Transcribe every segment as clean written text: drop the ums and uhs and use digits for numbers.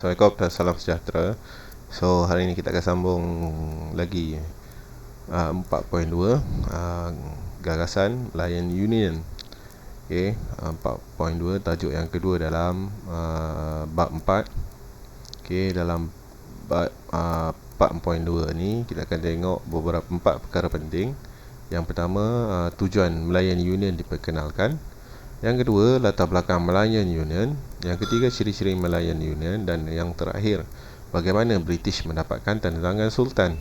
Assalamualaikum dan salam sejahtera. So hari ini kita akan sambung lagi 4.2 gagasan Melayan Union. Okay, 4.2 tajuk yang kedua dalam bab 4. Okay, dalam bab 4.2 ni kita akan tengok beberapa 4 perkara penting. Yang pertama, tujuan Melayan Union diperkenalkan. Yang kedua, latar belakang Melayan Union. Yang ketiga, ciri-ciri Melayan Union. Dan yang terakhir, bagaimana British mendapatkan tanda tangan Sultan.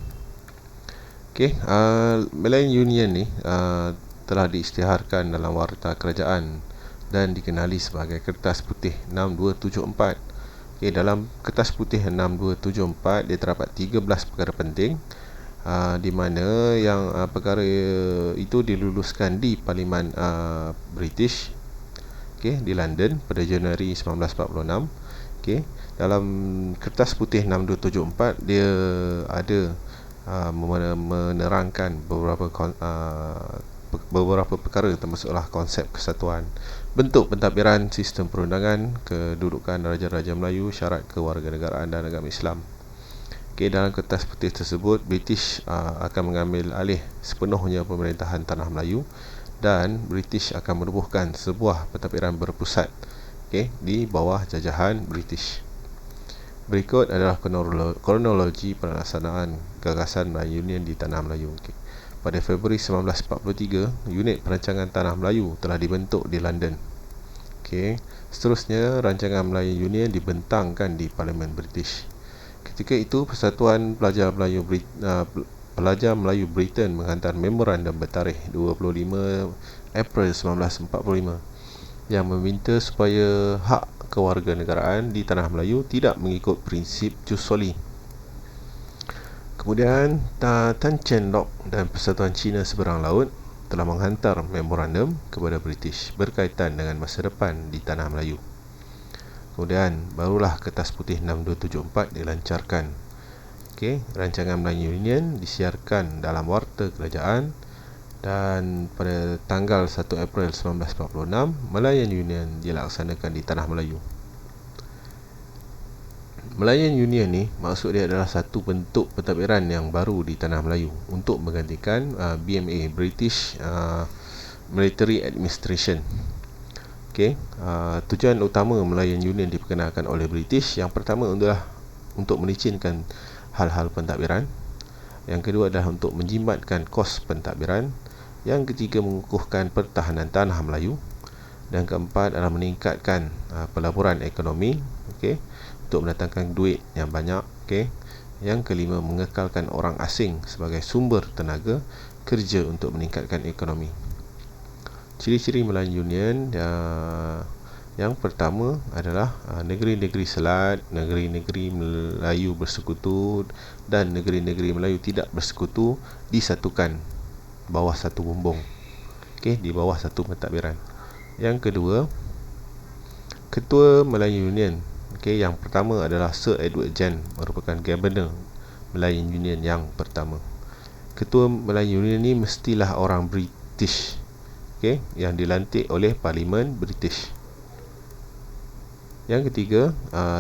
Okey, Melayan Union ni telah diisytiharkan dalam Warta Kerajaan dan dikenali sebagai Kertas Putih 6274. Okey, dalam Kertas Putih 6274 dia terdapat 13 perkara penting, di mana yang perkara itu diluluskan di Parlimen British, di London pada Januari 1946. Dalam Kertas Putih 6274 dia ada menerangkan beberapa perkara, termasuklah konsep kesatuan, bentuk pentadbiran, sistem perundangan, kedudukan Raja-Raja Melayu, syarat kewarganegaraan dan agama Islam. Dalam Kertas Putih tersebut, British akan mengambil alih sepenuhnya pemerintahan Tanah Melayu dan British akan menubuhkan sebuah pentadbiran berpusat di bawah jajahan British. Berikut adalah kronologi pelaksanaan gagasan Melayu Union di Tanah Melayu. Pada Februari 1943, unit perancangan Tanah Melayu telah dibentuk di London. Seterusnya, rancangan Melayu Union dibentangkan di Parlimen British. Ketika itu, Persatuan Pelajar Melayu Britain menghantar memorandum bertarikh 25 April 1945 yang meminta supaya hak kewarganegaraan di Tanah Melayu tidak mengikut prinsip jus soli. Kemudian, Tan Cheng Lock dan Persatuan Cina Seberang Laut telah menghantar memorandum kepada British berkaitan dengan masa depan di Tanah Melayu. Kemudian, barulah Kertas Putih 6274 dilancarkan. Rancangan Melayu Union disiarkan dalam Warta Kerajaan, dan pada tanggal 1 April 1946, Melayan Union dilaksanakan di Tanah Melayu. Melayan Union ni maksud dia adalah satu bentuk pentadbiran yang baru di Tanah Melayu untuk menggantikan BMA, British Military Administration. Tujuan utama Melayan Union diperkenalkan oleh British, yang pertama adalah untuk melicinkan hal-hal pentadbiran. Yang kedua adalah untuk menjimatkan kos pentadbiran. Yang ketiga, mengukuhkan pertahanan Tanah Melayu. Dan keempat adalah meningkatkan pelaburan ekonomi, untuk mendatangkan duit yang banyak. Yang kelima, mengekalkan orang asing sebagai sumber tenaga kerja untuk meningkatkan ekonomi. Ciri-ciri Melayu Union, yang pertama adalah negeri-negeri Selat, negeri-negeri Melayu bersekutu dan negeri-negeri Melayu tidak bersekutu disatukan bawah satu bumbung, di bawah satu pentadbiran. Yang kedua, Ketua Melayu Union, yang pertama adalah Sir Edward Gen, merupakan Governor Melayu Union yang pertama. Ketua Melayu Union ni mestilah orang British, yang dilantik oleh Parlimen British. Yang ketiga,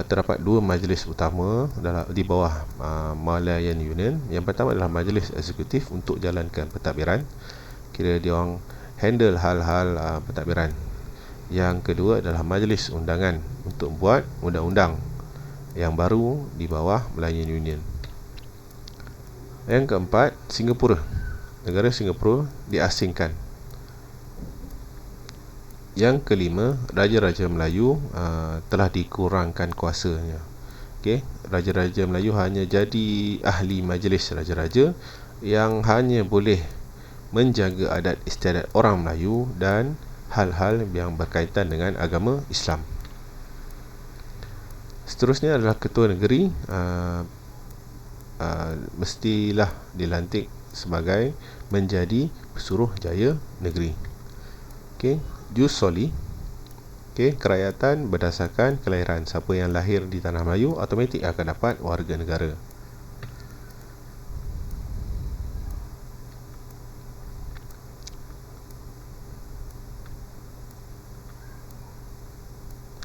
terdapat dua majlis utama di bawah Melayan Union. Yang pertama adalah majlis eksekutif untuk jalankan pentadbiran, kira dia orang handle hal-hal pentadbiran. Yang kedua adalah majlis undangan untuk buat undang-undang yang baru di bawah Melayan Union. Yang keempat, Singapura. Negara Singapura diasingkan. Yang kelima, Raja-Raja Melayu telah dikurangkan kuasanya. Raja-Raja Melayu hanya jadi ahli majlis Raja-Raja yang hanya boleh menjaga adat istiadat orang Melayu dan hal-hal yang berkaitan dengan agama Islam. Seterusnya adalah Ketua Negeri, mestilah dilantik sebagai menjadi Pesuruhjaya Negeri. Jus soli, kerakyatan berdasarkan kelahiran. Siapa yang lahir di Tanah Melayu automatik akan dapat warga negara.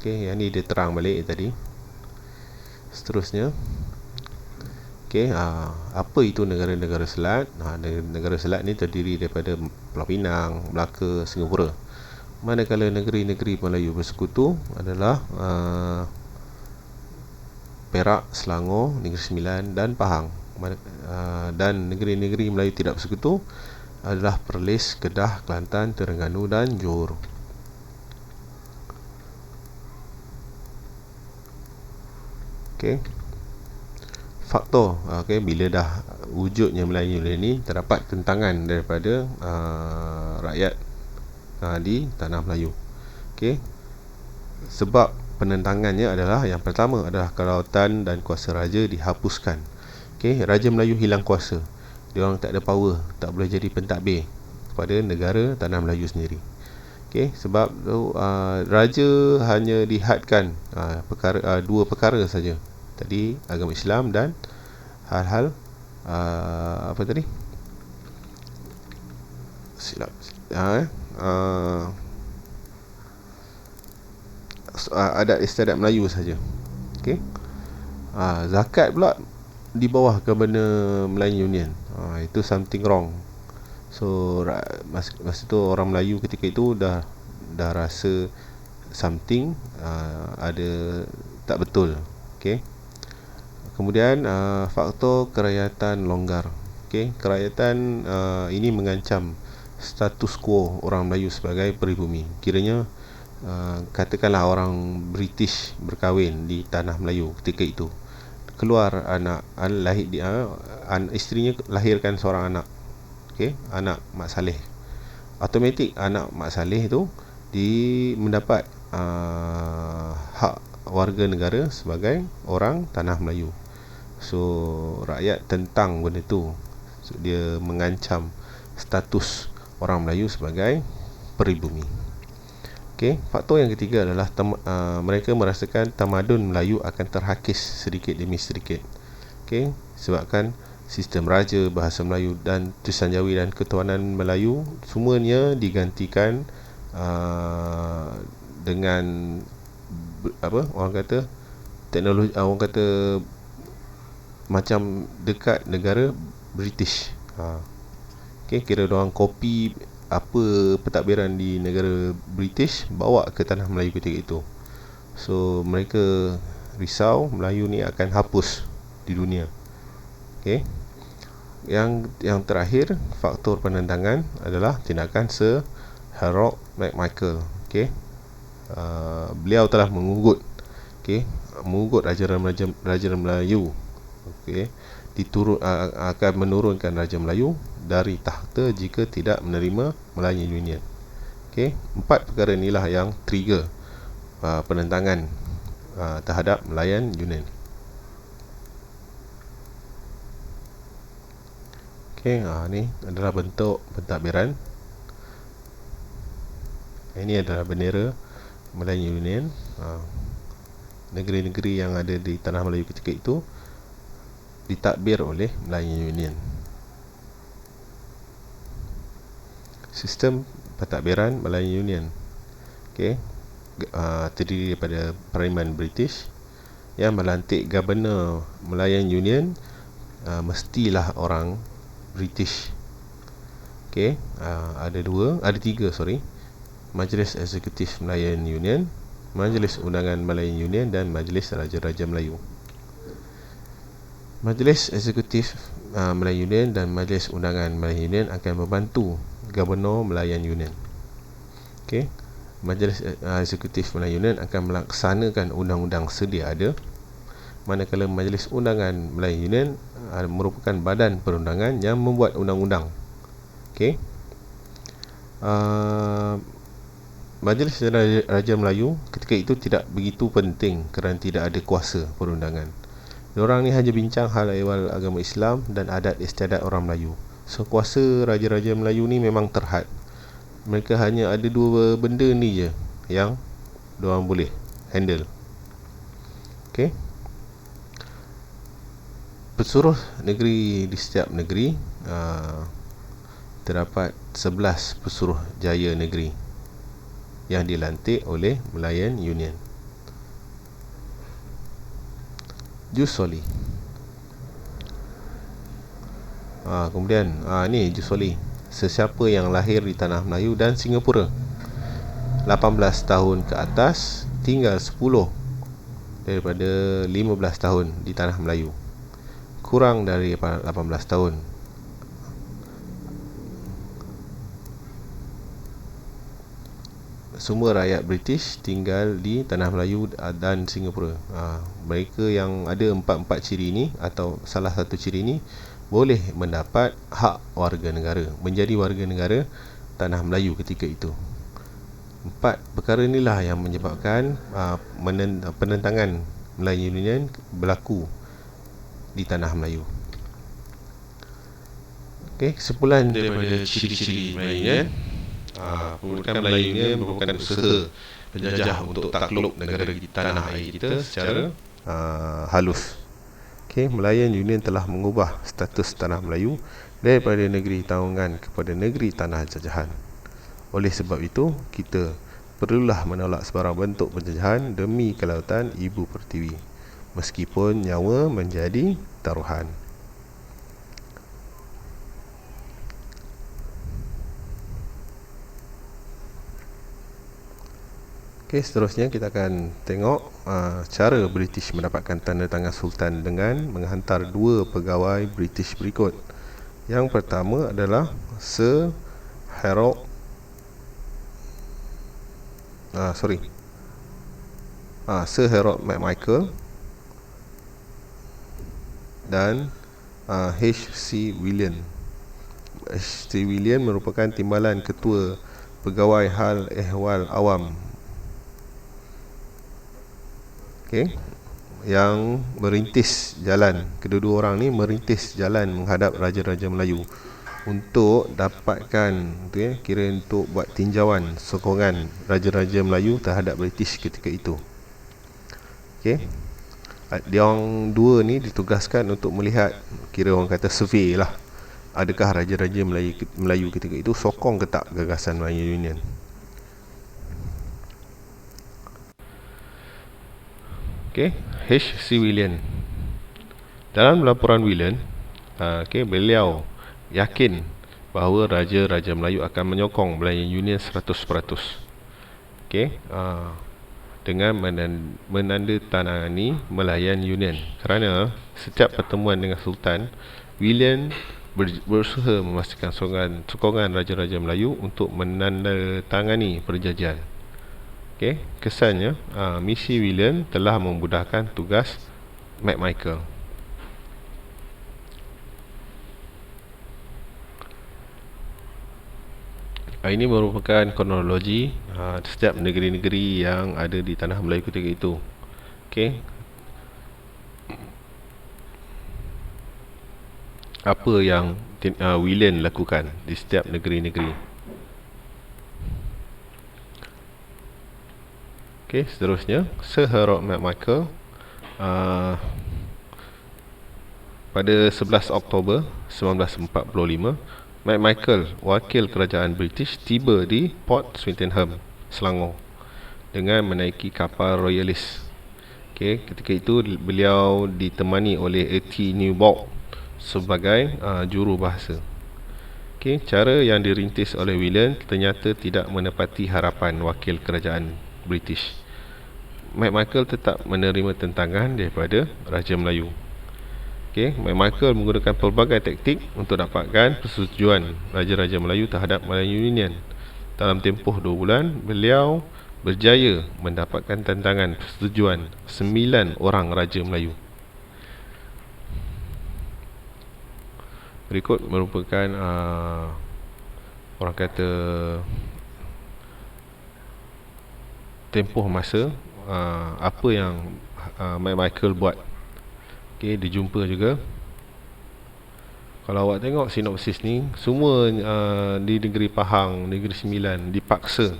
Yang ni dia terang balik tadi. Seterusnya, apa itu negara-negara selat? Negara selat ni terdiri daripada Pulau Pinang, Melaka, Singapura. Manakala negeri-negeri Melayu bersekutu adalah Perak, Selangor, Negeri Sembilan dan Pahang. Dan negeri-negeri Melayu tidak bersekutu adalah Perlis, Kedah, Kelantan, Terengganu dan Johor. Faktor bila dah wujudnya Melayu ni, terdapat tentangan daripada rakyat di tanah Melayu. Sebab penentangannya adalah, yang pertama adalah kedaulatan dan kuasa raja dihapuskan. Raja Melayu hilang kuasa, dia orang tak ada power, tak boleh jadi pentadbir kepada negara tanah Melayu sendiri. Sebab raja hanya dihadkan dua perkara saja tadi, agama Islam dan hal-hal adat istiadat Melayu saja. Zakat pula di bawah Governor Melayu Union. Itu something wrong. So masa tu orang Melayu ketika itu dah rasa something ada tak betul. Kemudian faktor kerakyatan longgar. Kerakyatan ini mengancam status quo orang Melayu sebagai peribumi. Kiranya katakanlah orang British berkahwin di tanah Melayu ketika itu, keluar anak lahir isterinya lahirkan seorang anak, anak Mak Saleh, automatik anak Mak Saleh tu mendapat hak warga negara sebagai orang tanah Melayu. So rakyat tentang benda tu. So, dia mengancam status orang Melayu sebagai peribumi. Faktor yang ketiga adalah mereka merasakan tamadun Melayu akan terhakis sedikit demi sedikit. Sebabkan sistem raja, bahasa Melayu dan tulisan Jawi dan ketuanan Melayu semuanya digantikan dengan orang kata teknologi, orang kata macam dekat negara British. Kira orang copy apa pentadbiran di negara British bawa ke tanah Melayu ketika itu. So mereka risau Melayu ni akan hapus di dunia. Yang terakhir, faktor penentangan adalah tindakan Sir Harold Macmichael. Beliau telah mengugut Raja Melayu, akan menurunkan Raja Melayu dari takhta jika tidak menerima Melayu Union. 4 perkara inilah yang trigger penentangan terhadap Melayan Union. Ni adalah bentuk pentadbiran. Ini adalah bendera Melayu Union. Negeri-negeri yang ada di tanah Melayu ketika itu ditadbir oleh Melayu Union. Sistem pentadbiran Melayu Union terdiri daripada Parlimen British yang melantik Governor Melayu Union mestilah orang British. Ada tiga Majlis Eksekutif Melayu Union, Majlis Undangan Melayu Union dan Majlis Raja-Raja Melayu. Majlis Eksekutif Melayu Union dan Majlis Undangan Melayu Union akan membantu Gubernur Melayu Union. Majlis Eksekutif Melayu Union akan melaksanakan undang-undang sedia ada, manakala Majlis Undangan Melayu Union merupakan badan perundangan yang membuat undang-undang. Majlis Raja Melayu ketika itu tidak begitu penting kerana tidak ada kuasa perundangan. Diorang ni hanya bincang hal ehwal agama Islam dan adat istiadat orang Melayu. So kuasa Raja-Raja Melayu ni memang terhad. Mereka hanya ada dua benda ni je yang diorang boleh handle. Pesuruh negeri di setiap negeri, terdapat 11 pesuruh jaya negeri yang dilantik oleh Melayan Union. Jus Soli. Kemudian ni Jus Soli. Sesiapa yang lahir di tanah Melayu dan Singapura 18 tahun ke atas tinggal 10 daripada 15 tahun di tanah Melayu. Kurang dari 18 tahun. Semua rakyat British tinggal di tanah Melayu dan Singapura. Mereka yang ada empat-empat ciri ini atau salah satu ciri ini boleh mendapat hak warga negara, menjadi warga negara tanah Melayu ketika itu. Empat perkara inilah yang menyebabkan penentangan Melayu Union berlaku di tanah Melayu. Okey, kesimpulan daripada ciri-ciri Melayu Union. Pembentukan Melayu Union merupakan usaha penjajah untuk takluk negara di tanah air kita secara halus. Okey, Melayan Union telah mengubah status tanah Melayu daripada negeri tanggungan kepada negeri tanah jajahan. Oleh sebab itu, kita perlulah menolak sebarang bentuk penjajahan demi kelautan Ibu Pertiwi, meskipun nyawa menjadi taruhan. Okey, seterusnya kita akan tengok cara British mendapatkan tanda tangan Sultan dengan menghantar dua pegawai British berikut. Yang pertama adalah Sir Harold Sir Harold McMichael dan H.C. William. H.C. William merupakan timbalan ketua pegawai hal ehwal awam, yang merintis jalan. Kedua-dua orang ni merintis jalan menghadap Raja-Raja Melayu untuk dapatkan untuk buat tinjauan sokongan Raja-Raja Melayu terhadap British ketika itu. Dia orang dua ni ditugaskan untuk melihat, orang kata survey lah, adakah Raja-Raja Melayu ketika itu sokong ke tak gagasan Melayu Union. H.C. William. Dalam laporan William, beliau yakin bahawa Raja-Raja Melayu akan menyokong Melayu Union 100%. Dengan menandatangani Melayan Union. Kerana setiap pertemuan dengan Sultan, William berusaha memastikan sokongan Raja-Raja Melayu untuk menandatangani perjanjian. Kesannya misi William telah memudahkan tugas McMichael. Ini merupakan kronologi setiap negeri-negeri yang ada di tanah Melayu ketika itu. Apa yang William lakukan di setiap negeri-negeri. Seterusnya, Sir Harold McMichael pada 11 Oktober 1945, McMichael, wakil kerajaan British, tiba di Port Swettenham, Selangor dengan menaiki kapal Royalist. Ketika itu beliau ditemani oleh A.T. Newbold sebagai jurubahasa. Cara yang dirintis oleh William ternyata tidak menepati harapan wakil kerajaan British. McMichael tetap menerima tentangan daripada Raja Melayu. McMichael menggunakan pelbagai taktik untuk dapatkan persetujuan Raja-Raja Melayu terhadap Melayu Union. Dalam tempoh 2 bulan, beliau berjaya mendapatkan tentangan persetujuan 9 orang Raja Melayu. Berikut merupakan orang kata tempoh masa apa yang McMichael buat. Dijumpa juga. Kalau awak tengok sinopsis ni, semua di negeri Pahang, negeri Sembilan dipaksa.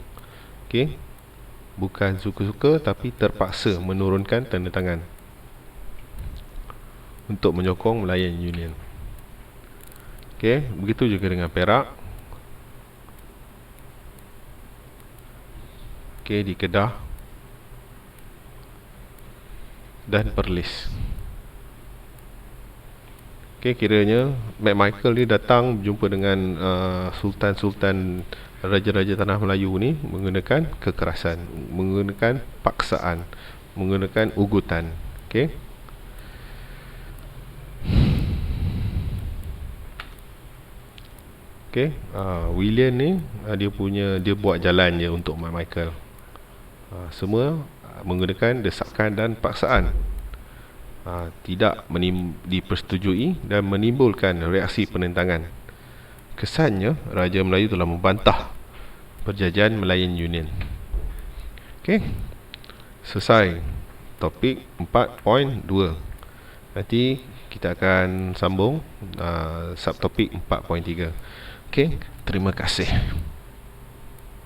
Bukan suka-suka tapi terpaksa menurunkan tanda tangan untuk menyokong Melayan Union. Begitu juga dengan Perak. Di Kedah dan Perlis. Okey, kiranya Mac Michael ni datang berjumpa dengan sultan-sultan, raja-raja tanah Melayu ni menggunakan kekerasan, menggunakan paksaan, menggunakan ugutan. Okey. Okey, William ni dia buat jalan je untuk Mac Michael. Semua menggunakan desakan dan paksaan. Tidak dipersetujui dan menimbulkan reaksi penentangan. Kesannya Raja Melayu telah membantah Perjanjian Melayan Union. Okey, selesai topik 4.2. Nanti kita akan sambung subtopik 4.3. Okey, terima kasih.